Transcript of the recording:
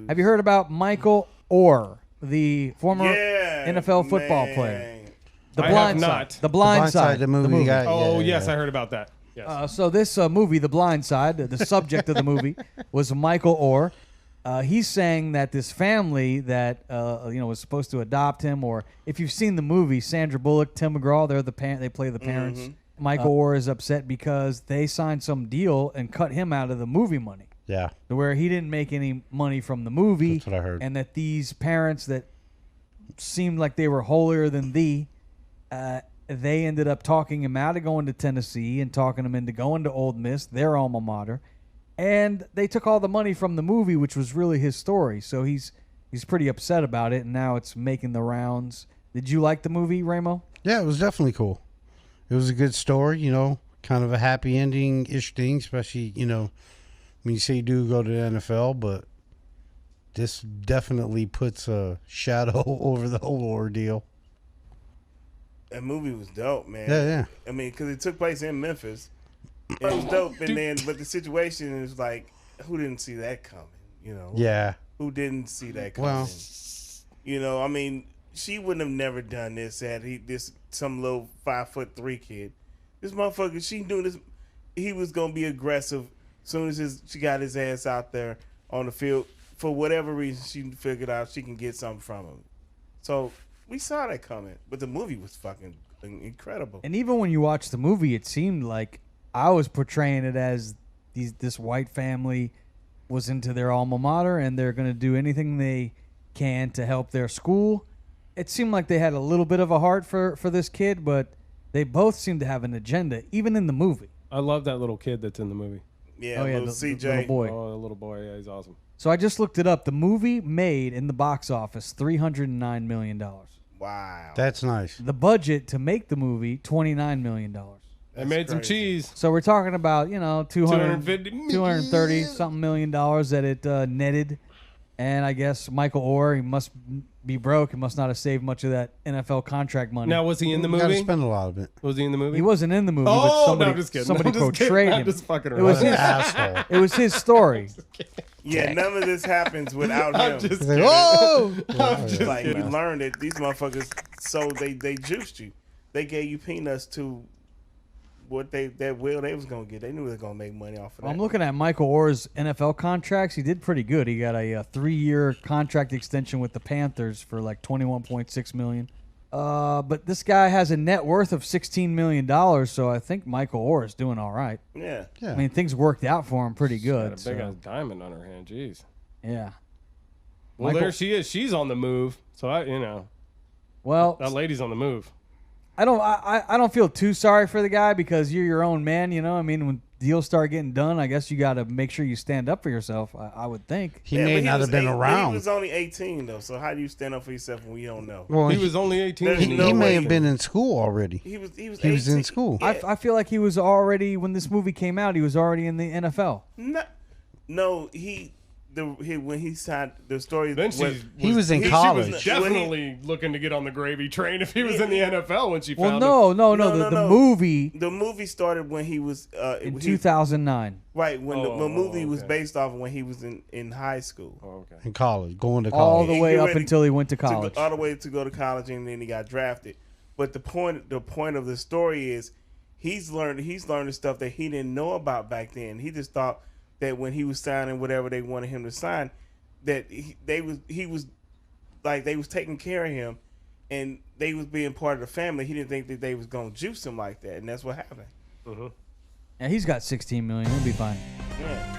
Have you heard about Michael Oher, the former NFL football player? The Blind Side. The Blind Side. The movie. Yes, I heard about that. Yes. So this movie, The Blind Side, the subject of the movie was Michael Oher. He's saying that this family that was supposed to adopt him, or if you've seen the movie, Sandra Bullock, Tim McGraw, they play the parents. Mm-hmm. Michael Oher is upset because they signed some deal and cut him out of the movie money. Yeah. Where he didn't make any money from the movie. That's what I heard. And that these parents that seemed like they were holier than thee, they ended up talking him out of going to Tennessee and talking him into going to Ole Miss, their alma mater. And they took all the money from the movie, which was really his story. So he's pretty upset about it, and now it's making the rounds. Did you like the movie, Ramo? Yeah, it was definitely cool. It was a good story, kind of a happy ending-ish thing, especially, when you say you do go to the NFL, but this definitely puts a shadow over the whole ordeal. That movie was dope, man. Yeah. I mean, because it took place in Memphis. It was dope, but the situation is like, who didn't see that coming? Yeah. Who didn't see that coming? Well, I mean, she wouldn't have never done this had some little 5'3" kid. This motherfucker, she knew this. He was gonna be aggressive as soon as she got his ass out there on the field. For whatever reason, she figured out she can get something from him. So we saw that coming, but the movie was fucking incredible. And even when you watch the movie, it seemed like I was portraying it as this white family was into their alma mater and they're going to do anything they can to help their school. It seemed like they had a little bit of a heart for this kid, but they both seem to have an agenda, even in the movie. I love that little kid that's in the movie. Yeah, little CJ. The little boy. Oh, the little boy. Yeah, he's awesome. So I just looked it up. The movie made in the box office $309 million. Wow. That's nice. The budget to make the movie, $29 million. They made some cheese. So we're talking about, $230 something million that it netted. And I guess Michael Oher, he must be broke. He must not have saved much of that NFL contract money. Now, was he in the movie? Got to spend a lot of it. Was he in the movie? He wasn't in the movie, but somebody, I'm just kidding. somebody portrayed him. I'm just fucking around. It was his asshole. It was his story. Yeah, none of this happens without him. Just Like, whoa! Like, you learned that these motherfuckers, so they juiced you. They gave you peanuts to what they was gonna get. They knew they were gonna make money off of that. I'm looking at Michael Oher's NFL contracts. He did pretty good. He got a 3-year contract extension with the Panthers for like $21.6 million. But this guy has a net worth of $16 million, so I think Michael Oher is doing all right. Yeah. I mean, things worked out for him pretty good. She's got a big ass diamond on her hand. Jeez. Yeah. Well, there she is. She's on the move. So Well, that lady's on the move. I don't feel too sorry for the guy because you're your own man, I mean, when deals start getting done, I guess you got to make sure you stand up for yourself, I would think. He may not have been around. He was only 18, though, so how do you stand up for yourself when we don't know? Well, he was only 18. He may have been in school already. He was 18. He was in school. Yeah. I feel like he was already, when this movie came out, he was already in the NFL. No, when he signed the story. Then he was in college. She was definitely looking to get on the gravy train if he was in the NFL when she found him. No. The movie. The movie started when he was in 2009. Right, when the movie was based off of when he was in high school. Oh, okay. In college, going to college. All the way up until he went to college. All the way to go to college, and then he got drafted. But the point of the story is he's learned the stuff that he didn't know about back then. He just thought that when he was signing whatever they wanted him to sign, that they was taking care of him, and they was being part of the family. He didn't think that they was gonna juice him like that, and that's what happened. Yeah, he's got $16 million. He'll be fine. Yeah.